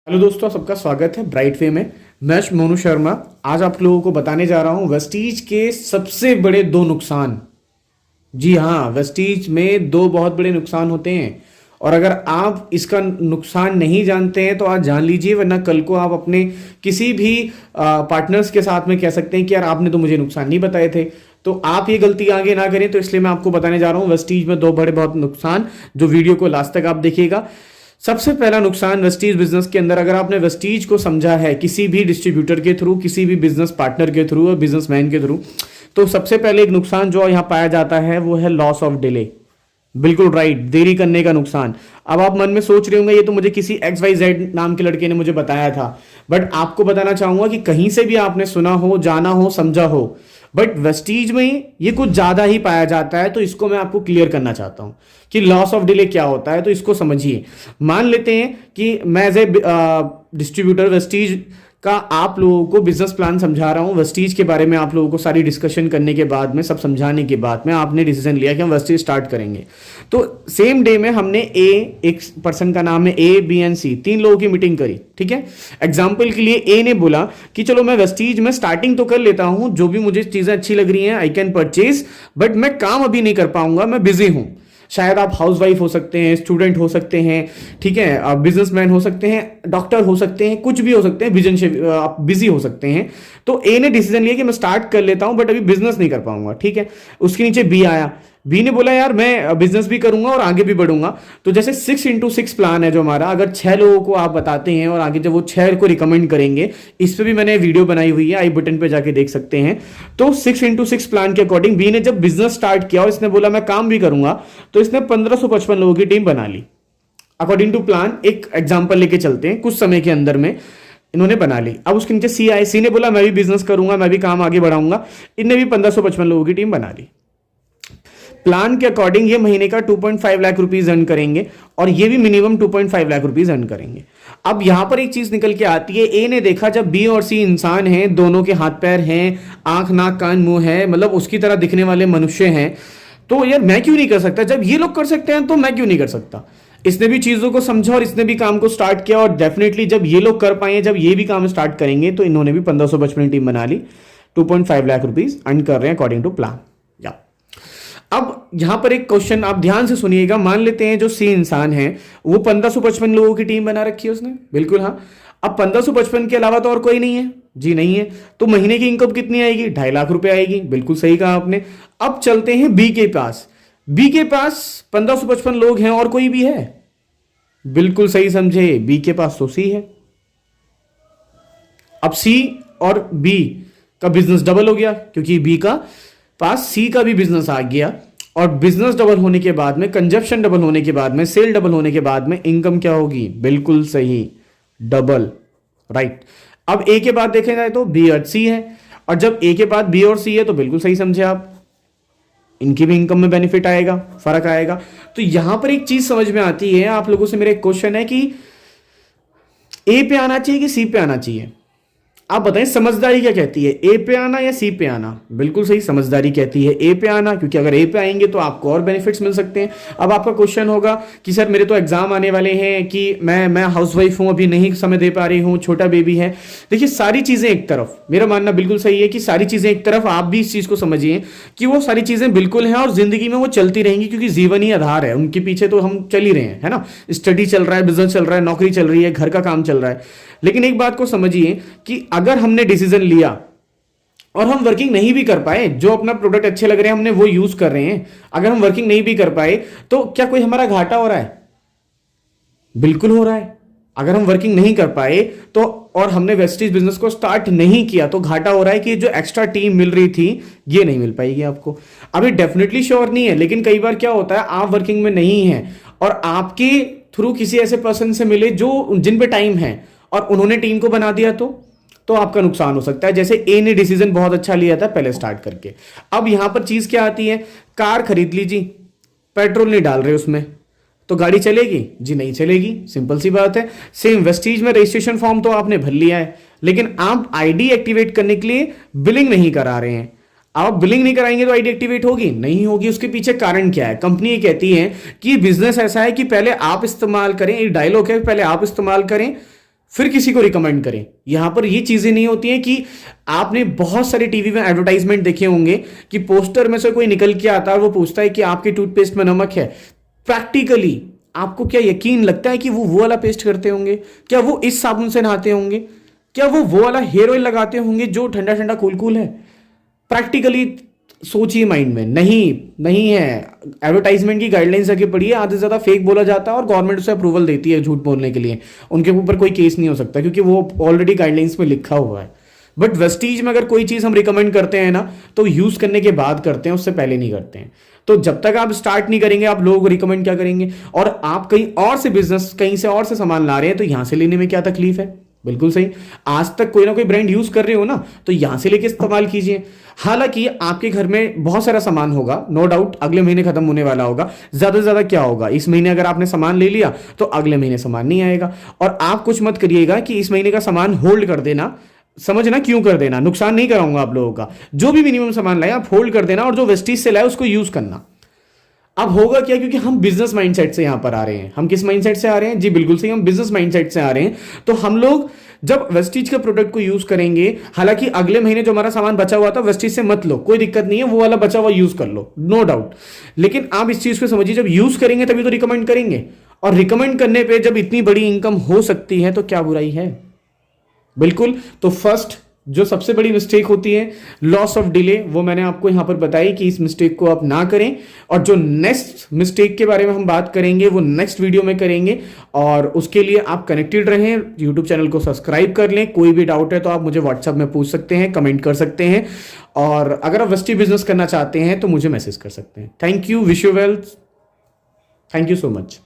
Hello दोस्तों, सबका स्वागत है ब्राइट वे में। मैं मोनू शर्मा आज आप लोगों को बताने जा रहा हूं वेस्टीज के सबसे बड़े दो नुकसान। जी हाँ, वेस्टीज में दो बहुत बड़े नुकसान होते हैं और अगर आप इसका नुकसान नहीं जानते हैं तो आज जान लीजिए, वरना कल को आप अपने किसी भी पार्टनर्स के साथ में कह सकते हैं कि यार आपने तो मुझे नुकसान नहीं बताए थे। तो आप ये गलती आगे ना करें, तो इसलिए मैं आपको बताने जा रहा हूं वेस्टीज में दो बड़े बहुत नुकसान, जो वीडियो को लास्ट तक आप देखिएगा। सबसे पहला नुकसान वेस्टीज बिजनेस के अंदर, अगर आपने वेस्टीज को समझा है किसी भी डिस्ट्रीब्यूटर के थ्रू, किसी भी बिजनेस पार्टनर के थ्रू और बिजनेसमैन के थ्रू, तो सबसे पहले एक नुकसान जो यहां पाया जाता है वो है लॉस ऑफ डिले। बिल्कुल राइट, देरी करने का नुकसान। अब आप मन में सोच रहे होंगे ये तो मुझे किसी XYZ नाम के लड़के ने मुझे बताया था, बट आपको बताना चाहूंगा कि कहीं से भी आपने सुना हो, जाना हो, समझा हो, बट वेस्टीज में ये कुछ ज्यादा ही पाया जाता है। तो इसको मैं आपको क्लियर करना चाहता हूं कि लॉस ऑफ डिले क्या होता है, तो इसको समझिए। मान लेते हैं कि मैं एज ए डिस्ट्रीब्यूटर वेस्टीज का आप लोगों को बिजनेस प्लान समझा रहा हूं। वेस्टीज के बारे में आप लोगों को सारी डिस्कशन करने के बाद में, सब समझाने के बाद में आपने डिसीजन लिया कि हम वेस्टीज स्टार्ट करेंगे। तो सेम डे में हमने एक पर्सन का नाम है A, B एंड C, तीन लोगों की मीटिंग करी। ठीक है, एग्जाम्पल के लिए A ने बोला कि चलो मैं वेस्टीज में स्टार्टिंग तो कर लेता हूं, जो भी मुझे चीजें अच्छी लग रही हैं आई कैन परचेज, बट मैं काम अभी नहीं कर पाऊंगा, मैं बिजी हूं। शायद आप हाउसवाइफ हो सकते हैं, स्टूडेंट हो सकते हैं, ठीक है, आप बिजनेसमैन हो सकते हैं, डॉक्टर हो सकते हैं, कुछ भी हो सकते हैं, बिजन से आप बिजी हो सकते हैं। तो ए ने डिसीजन लिया कि मैं स्टार्ट कर लेता हूं बट अभी बिजनेस नहीं कर पाऊंगा। ठीक है, उसके नीचे बी आया। बी ने बोला यार मैं बिजनेस भी करूंगा और आगे भी बढ़ूंगा। तो जैसे 6x6 प्लान है जो हमारा, अगर 6 लोगों को आप बताते हैं और आगे जब वो 6 को रिकमेंड करेंगे, इस पे भी मैंने वीडियो बनाई हुई है, आई बटन पे जाके देख सकते हैं। तो 6x6 प्लान के अकॉर्डिंग बी ने जब बिजनेस स्टार्ट किया और इसने बोला मैं काम भी करूंगा, तो इसने 1555 लोगों की टीम बना ली अकॉर्डिंग टू प्लान। एक एग्जाम्पल लेके चलते हैं, कुछ समय के अंदर में इन्होंने बना ली। अब उसके नीचे सी आए। सी ने बोला मैं भी बिजनेस करूंगा, मैं भी काम आगे बढ़ाऊंगा, इनने भी 1555 लोगों की टीम बना ली। प्लान के अकॉर्डिंग ये महीने का 2.5 लाख रुपीज अर्न करेंगे और ये भी मिनिमम 2.5 लाख रुपीज अर्न करेंगे। अब यहां पर एक चीज निकल के आती है, ए ने देखा जब बी और सी इंसान हैं, दोनों के हाथ पैर हैं, आंख नाक कान मुंह है, मतलब उसकी तरह दिखने वाले मनुष्य हैं, तो यार मैं क्यों नहीं कर सकता? जब ये लोग कर सकते हैं तो मैं क्यों नहीं कर सकता? इसने भी चीजों को समझा और इसने भी काम को स्टार्ट किया और डेफिनेटली जब ये लोग कर पाए, जब ये भी काम स्टार्ट करेंगे, तो इन्होंने भी 1555 टीम बना ली, 2.5 लाख रुपीज अर्न कर रहे हैं अकॉर्डिंग टू प्लान। या अब यहां पर एक क्वेश्चन आप ध्यान से सुनिएगा। मान लेते हैं जो सी इंसान है वो 1555 लोगों की टीम बना रखी है उसने, बिल्कुल हाँ। अब 1555 के अलावा तो और कोई नहीं है? जी नहीं है। तो महीने की इनकम कितनी आएगी? 2.5 लाख रुपए आएगी, बिल्कुल सही कहा आपने। अब चलते हैं बी के पास। बी के पास 1555 लोग हैं और कोई भी है? बिल्कुल सही समझे, बी के पास तो सी है। अब सी और बी का बिजनेस डबल हो गया, क्योंकि बी का पास सी का भी बिजनेस आ गया और बिजनेस डबल होने के बाद में, कंजप्शन डबल होने के बाद में, सेल डबल होने के बाद में इनकम क्या होगी? बिल्कुल सही, डबल। राइट। अब ए के बाद देखे जाए तो बी और सी है, और जब ए के बाद बी और सी है तो बिल्कुल सही समझे आप, इनकी भी इनकम में बेनिफिट आएगा, फर्क आएगा। तो यहां पर एक चीज समझ में आती है, आप लोगों से मेरा एक क्वेश्चन है कि ए पे आना चाहिए कि सी पे आना चाहिए? आप बताएं समझदारी क्या कहती है, ए पे आना या सी पे आना? बिल्कुल सही, समझदारी कहती है ए पे आना, क्योंकि अगर ए पे आएंगे तो आपको और बेनिफिट्स मिल सकते हैं। अब आपका क्वेश्चन होगा कि सर मेरे तो एग्जाम आने वाले हैं, कि मैं हाउसवाइफ हूं, अभी नहीं समय दे पा रही हूं, छोटा बेबी है। देखिए सारी चीजें एक तरफ, मेरा मानना बिल्कुल सही है कि सारी चीजें एक तरफ, आप भी इस चीज को समझिए कि वो सारी चीजें बिल्कुल हैं और जिंदगी में वो चलती रहेंगी, क्योंकि जीवन ही आधार है, उनके पीछे तो हम चल ही रहे हैं, है ना। स्टडी चल रहा है, बिजनेस चल रहा है, नौकरी चल रही है, घर का काम चल रहा है। लेकिन एक बात को समझिए कि अगर हमने डिसीजन लिया और हम वर्किंग नहीं भी कर पाए, जो अपना प्रोडक्ट अच्छे लग रहे हैं हमने वो यूज कर रहे हैं, अगर हम वर्किंग नहीं भी कर पाए तो क्या कोई हमारा घाटा हो रहा है? बिल्कुल हो रहा है। अगर हम वर्किंग नहीं कर पाए तो, और हमने वेस्टीज बिजनेस को स्टार्ट नहीं किया, तो घाटा हो रहा है कि जो एक्स्ट्रा टीम मिल रही थी ये नहीं मिल पाएगी आपको। अभी डेफिनेटली श्योर नहीं है, लेकिन कई बार क्या होता है, आप वर्किंग में नहीं है और आपके थ्रू किसी ऐसे पर्सन से मिले जो जिन पे टाइम है और उन्होंने टीम को बना दिया, तो आपका नुकसान हो सकता है। जैसे ए ने डिसीजन बहुत अच्छा लिया था पहले स्टार्ट करके। अब यहां पर चीज क्या आती है, कार खरीद लीजिए, पेट्रोल नहीं डाल रहे उसमें, तो गाड़ी चलेगी? जी नहीं चलेगी, सिंपल सी बात है। सेम वेस्टीज में रजिस्ट्रेशन फॉर्म तो आपने भर लिया है, लेकिन आप आईडी एक्टिवेट करने के लिए बिलिंग नहीं करा रहे हैं। आप बिलिंग नहीं कराएंगे तो आईडी एक्टिवेट होगी? नहीं होगी। उसके पीछे कारण क्या है? कंपनी ये कहती है कि बिजनेस ऐसा है कि पहले आप इस्तेमाल करें, एक डायलॉग है, पहले आप इस्तेमाल करें फिर किसी को रिकमेंड करें। यहां पर ये चीजें नहीं होती हैं कि आपने बहुत सारे टीवी में एडवर्टाइजमेंट देखे होंगे कि पोस्टर में से कोई निकल के आता है और वो पूछता है कि आपके टूथपेस्ट में नमक है। प्रैक्टिकली आपको क्या यकीन लगता है कि वो वाला पेस्ट करते होंगे? क्या वो इस साबुन से नहाते होंगे? क्या वो वाला हेयर ऑयल लगाते होंगे जो ठंडा ठंडा कूल कूल है? प्रैक्टिकली सोचिए माइंड में, नहीं है। एडवर्टाइजमेंट की गाइडलाइंस आगे पढ़िए, आधे से ज्यादा फेक बोला जाता है और गवर्नमेंट उसे अप्रूवल देती है झूठ बोलने के लिए। उनके ऊपर कोई केस नहीं हो सकता क्योंकि वो ऑलरेडी गाइडलाइंस में लिखा हुआ है। बट वेस्टीज में अगर कोई चीज हम रिकमेंड करते हैं ना तो यूज करने के बाद करते हैं, उससे पहले नहीं करते हैं। तो जब तक आप स्टार्ट नहीं करेंगे आप लोगों को रिकमेंड क्या करेंगे? और आप कहीं और से बिजनेस, कहीं से और से सामान ला रहे हैं तो यहां से लेने में क्या तकलीफ है? बिल्कुल सही। आज तक कोई ना कोई ब्रांड यूज कर रहे हो ना तो यहां से लेके इस्तेमाल कीजिए। हालांकि आपके घर में बहुत सारा सामान होगा, नो डाउट, अगले महीने खत्म होने वाला होगा। ज्यादा से ज्यादा क्या होगा, इस महीने अगर आपने सामान ले लिया तो अगले महीने सामान नहीं आएगा। और आप कुछ मत करिएगा कि इस महीने का सामान होल्ड कर देना, समझना क्यों कर देना, नुकसान नहीं कराऊंगा आप लोगों का। जो भी मिनिमम सामान लाए आप होल्ड कर देना और जो वेस्टीज से लाए उसको यूज करना। अब होगा क्या, क्योंकि हम बिजनेस माइंडसेट से यहां पर आ रहे हैं। हम किस माइंडसेट से आ रहे हैं? जी बिल्कुल सही, हम बिजनेस माइंडसेट से आ रहे हैं। तो हम लोग जब वेस्टीज के प्रोडक्ट को यूज करेंगे, हालांकि अगले महीने जो हमारा सामान बचा हुआ था वेस्टीज से मत लो, कोई दिक्कत नहीं है, वो वाला बचा हुआ यूज कर लो, नो डाउट। लेकिन आप इस चीज को समझिए, जब यूज करेंगे तभी तो रिकमेंड करेंगे, और रिकमेंड करने पे जब इतनी बड़ी इनकम हो सकती है तो क्या बुराई है? बिल्कुल। तो फर्स्ट जो सबसे बड़ी मिस्टेक होती है लॉस ऑफ डिले, वो मैंने आपको यहां पर बताई कि इस मिस्टेक को आप ना करें। और जो नेक्स्ट मिस्टेक के बारे में हम बात करेंगे वो नेक्स्ट वीडियो में करेंगे। और उसके लिए आप कनेक्टेड रहें, यूट्यूब चैनल को सब्सक्राइब कर लें। कोई भी डाउट है तो आप मुझे व्हाट्सएप में पूछ सकते हैं, कमेंट कर सकते हैं, और अगर आप वेस्टी बिजनेस करना चाहते हैं तो मुझे मैसेज कर सकते हैं। Thank you, wish you well, thank you so much.